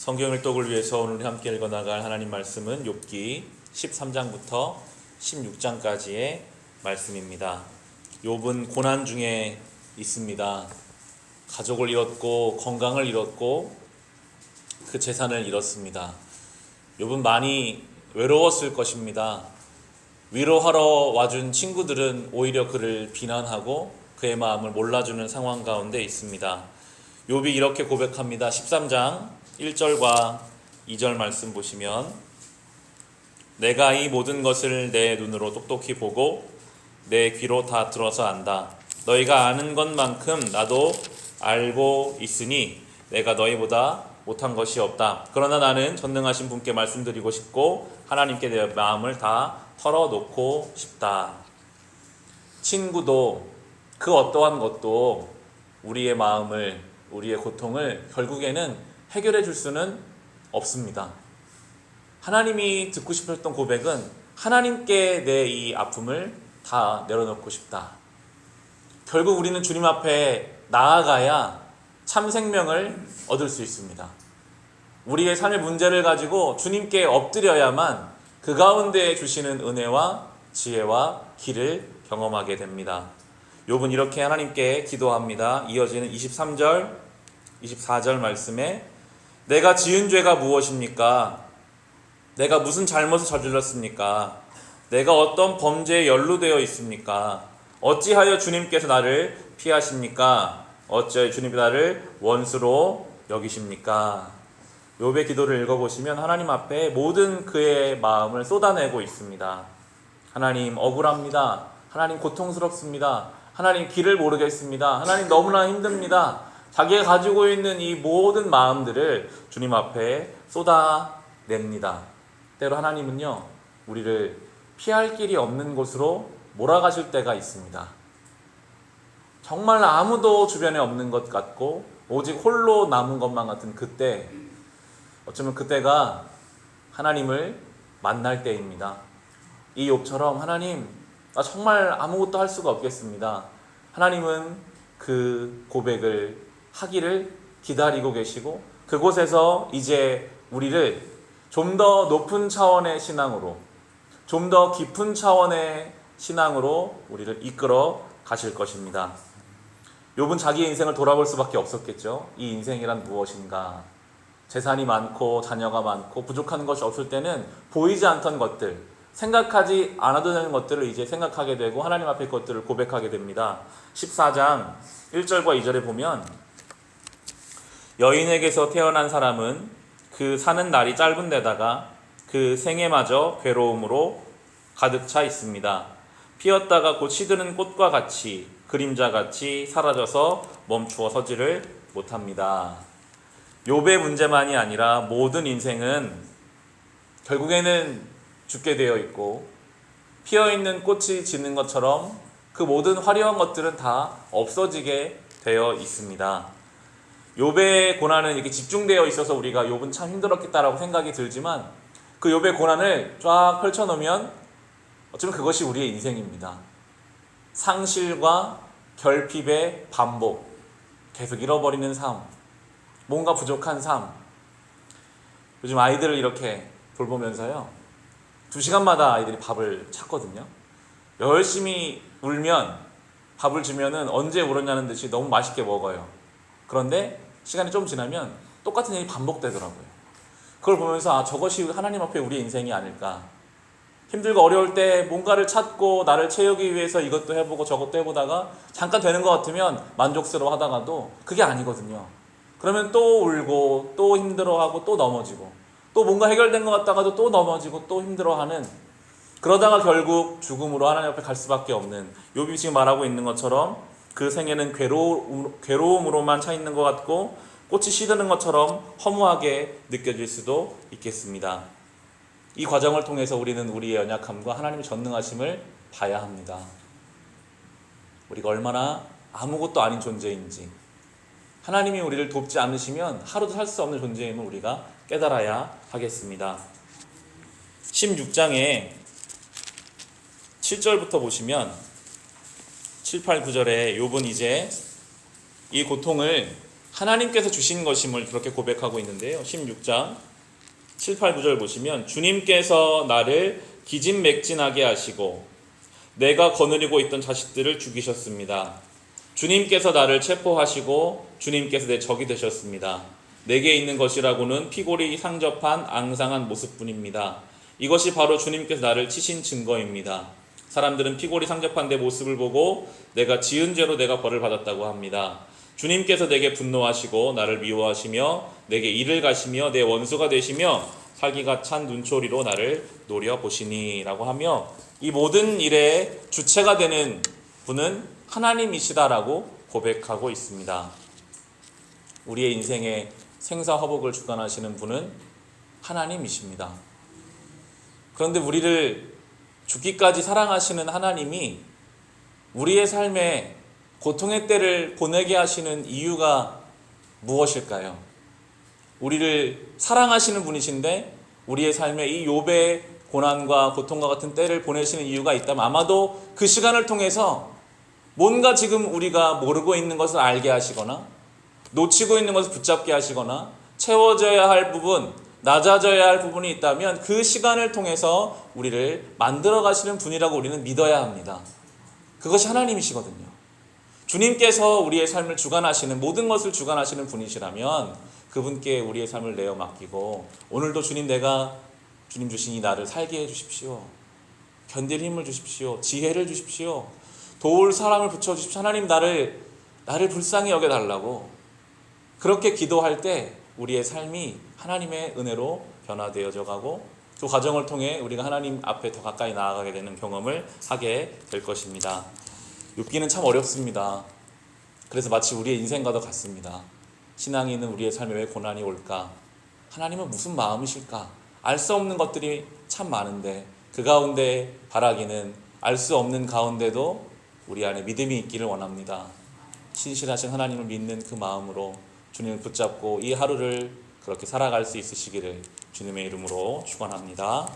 성경 일독을 위해서 오늘 함께 읽어나갈 하나님 말씀은 욥기 13장부터 16장까지의 말씀입니다. 욥은 고난 중에 있습니다. 가족을 잃었고 건강을 잃었고 그 재산을 잃었습니다. 욥은 많이 외로웠을 것입니다. 위로하러 와준 친구들은 오히려 그를 비난하고 그의 마음을 몰라주는 상황 가운데 있습니다. 욥이 이렇게 고백합니다. 13장 1절과 2절 말씀 보시면, 내가 이 모든 것을 내 눈으로 똑똑히 보고 내 귀로 다 들어서 안다. 너희가 아는 것만큼 나도 알고 있으니 내가 너희보다 못한 것이 없다. 그러나 나는 전능하신 분께 말씀드리고 싶고 하나님께 내 마음을 다 털어놓고 싶다. 친구도 그 어떠한 것도 우리의 마음을, 우리의 고통을 결국에는 해결해 줄 수는 없습니다. 하나님이 듣고 싶었던 고백은 하나님께 내 이 아픔을 다 내려놓고 싶다. 결국 우리는 주님 앞에 나아가야 참 생명을 얻을 수 있습니다. 우리의 삶의 문제를 가지고 주님께 엎드려야만 그 가운데 주시는 은혜와 지혜와 길을 경험하게 됩니다. 욥은 이렇게 하나님께 기도합니다. 이어지는 23절, 24절 말씀에, 내가 지은 죄가 무엇입니까? 내가 무슨 잘못을 저질렀습니까? 내가 어떤 범죄에 연루되어 있습니까? 어찌하여 주님께서 나를 피하십니까? 어찌하여 주님이 나를 원수로 여기십니까? 욥의 기도를 읽어보시면 하나님 앞에 모든 그의 마음을 쏟아내고 있습니다. 하나님, 억울합니다. 하나님, 고통스럽습니다. 하나님, 길을 모르겠습니다. 하나님, 너무나 힘듭니다. 자기가 가지고 있는 이 모든 마음들을 주님 앞에 쏟아냅니다. 때로 하나님은요, 우리를 피할 길이 없는 곳으로 몰아가실 때가 있습니다. 정말 아무도 주변에 없는 것 같고 오직 홀로 남은 것만 같은 그때, 어쩌면 그때가 하나님을 만날 때입니다. 이 욥처럼, 하나님, 나 정말 아무것도 할 수가 없겠습니다. 하나님은 그 고백을 하기를 기다리고 계시고 그곳에서 이제 우리를 좀 더 높은 차원의 신앙으로, 좀 더 깊은 차원의 신앙으로 우리를 이끌어 가실 것입니다. 욥은 자기의 인생을 돌아볼 수밖에 없었겠죠. 이 인생이란 무엇인가? 재산이 많고 자녀가 많고 부족한 것이 없을 때는 보이지 않던 것들, 생각하지 않아도 되는 것들을 이제 생각하게 되고 하나님 앞에 것들을 고백하게 됩니다. 14장 1절과 2절에 보면, 여인에게서 태어난 사람은 그 사는 날이 짧은 데다가 그 생애마저 괴로움으로 가득 차 있습니다. 피었다가 곧 시드는 꽃과 같이 그림자같이 사라져서 멈추어 서지를 못합니다. 욥의 문제만이 아니라 모든 인생은 결국에는 죽게 되어 있고, 피어있는 꽃이 지는 것처럼 그 모든 화려한 것들은 다 없어지게 되어 있습니다. 욥의 고난은 이렇게 집중되어 있어서 우리가 욥은 참 힘들었겠다라고 생각이 들지만, 그 욥의 고난을 쫙 펼쳐놓으면 어쩌면 그것이 우리의 인생입니다. 상실과 결핍의 반복, 계속 잃어버리는 삶, 뭔가 부족한 삶. 요즘 아이들을 이렇게 돌보면서요, 2시간마다 아이들이 밥을 찾거든요. 열심히 울면 밥을 주면은 언제 울었냐는 듯이 너무 맛있게 먹어요. 그런데 시간이 좀 지나면 똑같은 일이 반복되더라고요. 그걸 보면서 저것이 하나님 앞에 우리의 인생이 아닐까. 힘들고 어려울 때 뭔가를 찾고 나를 채우기 위해서 이것도 해보고 저것도 해보다가 잠깐 되는 것 같으면 만족스러워 하다가도 그게 아니거든요. 그러면 또 울고 또 힘들어하고 또 넘어지고, 또 뭔가 해결된 것 같다가도 또 넘어지고 또 힘들어하는, 그러다가 결국 죽음으로 하나님 앞에 갈 수밖에 없는, 욥이 지금 말하고 있는 것처럼 그 생애는 괴로움으로만 차 있는 것 같고 꽃이 시드는 것처럼 허무하게 느껴질 수도 있겠습니다. 이 과정을 통해서 우리는 우리의 연약함과 하나님의 전능하심을 봐야 합니다. 우리가 얼마나 아무것도 아닌 존재인지, 하나님이 우리를 돕지 않으시면 하루도 살 수 없는 존재임을 우리가 깨달아야 하겠습니다. 16장에 7절부터 보시면 7, 8, 9절에 욥은 이제 이 고통을 하나님께서 주신 것임을 그렇게 고백하고 있는데요. 16장 7, 8, 9절 보시면 주님께서 나를 기진맥진하게 하시고 내가 거느리고 있던 자식들을 죽이셨습니다. 주님께서 나를 체포하시고 주님께서 내 적이 되셨습니다. 내게 있는 것이라고는 피골이 상접한 앙상한 모습뿐입니다. 이것이 바로 주님께서 나를 치신 증거입니다. 사람들은 피골이 상접한 내 모습을 보고 내가 지은 죄로 내가 벌을 받았다고 합니다. 주님께서 내게 분노하시고 나를 미워하시며 내게 이를 가시며 내 원수가 되시며 살기가 찬 눈초리로 나를 노려보시니 라고 하며 이 모든 일의 주체가 되는 분은 하나님이시다라고 고백하고 있습니다. 우리의 인생의 생사화복을 주관하시는 분은 하나님이십니다. 그런데 우리를 죽기까지 사랑하시는 하나님이 우리의 삶에 고통의 때를 보내게 하시는 이유가 무엇일까요? 우리를 사랑하시는 분이신데 우리의 삶에 이 욥의 고난과 고통과 같은 때를 보내시는 이유가 있다면 아마도 그 시간을 통해서 뭔가 지금 우리가 모르고 있는 것을 알게 하시거나 놓치고 있는 것을 붙잡게 하시거나 채워져야 할 부분, 낮아져야 할 부분이 있다면 그 시간을 통해서 우리를 만들어 가시는 분이라고 우리는 믿어야 합니다. 그것이 하나님이시거든요. 주님께서 우리의 삶을 주관하시는 모든 것을 주관하시는 분이시라면 그분께 우리의 삶을 내어 맡기고 오늘도 주님 내가 주님 주신 이 나를 살게 해 주십시오. 견딜 힘을 주십시오. 지혜를 주십시오. 도울 사람을 붙여주십시오. 하나님 나를 불쌍히 여겨달라고 그렇게 기도할 때 우리의 삶이 하나님의 은혜로 변화되어져 가고 그 과정을 통해 우리가 하나님 앞에 더 가까이 나아가게 되는 경험을 하게 될 것입니다. 욥기는 참 어렵습니다. 그래서 마치 우리의 인생과도 같습니다. 신앙이 있는 우리의 삶에 왜 고난이 올까? 하나님은 무슨 마음이실까? 알 수 없는 것들이 참 많은데 그 가운데 바라기는 알 수 없는 가운데도 우리 안에 믿음이 있기를 원합니다. 신실하신 하나님을 믿는 그 마음으로 주님을 붙잡고 이 하루를 그렇게 살아갈 수 있으시기를 주님의 이름으로 축원합니다.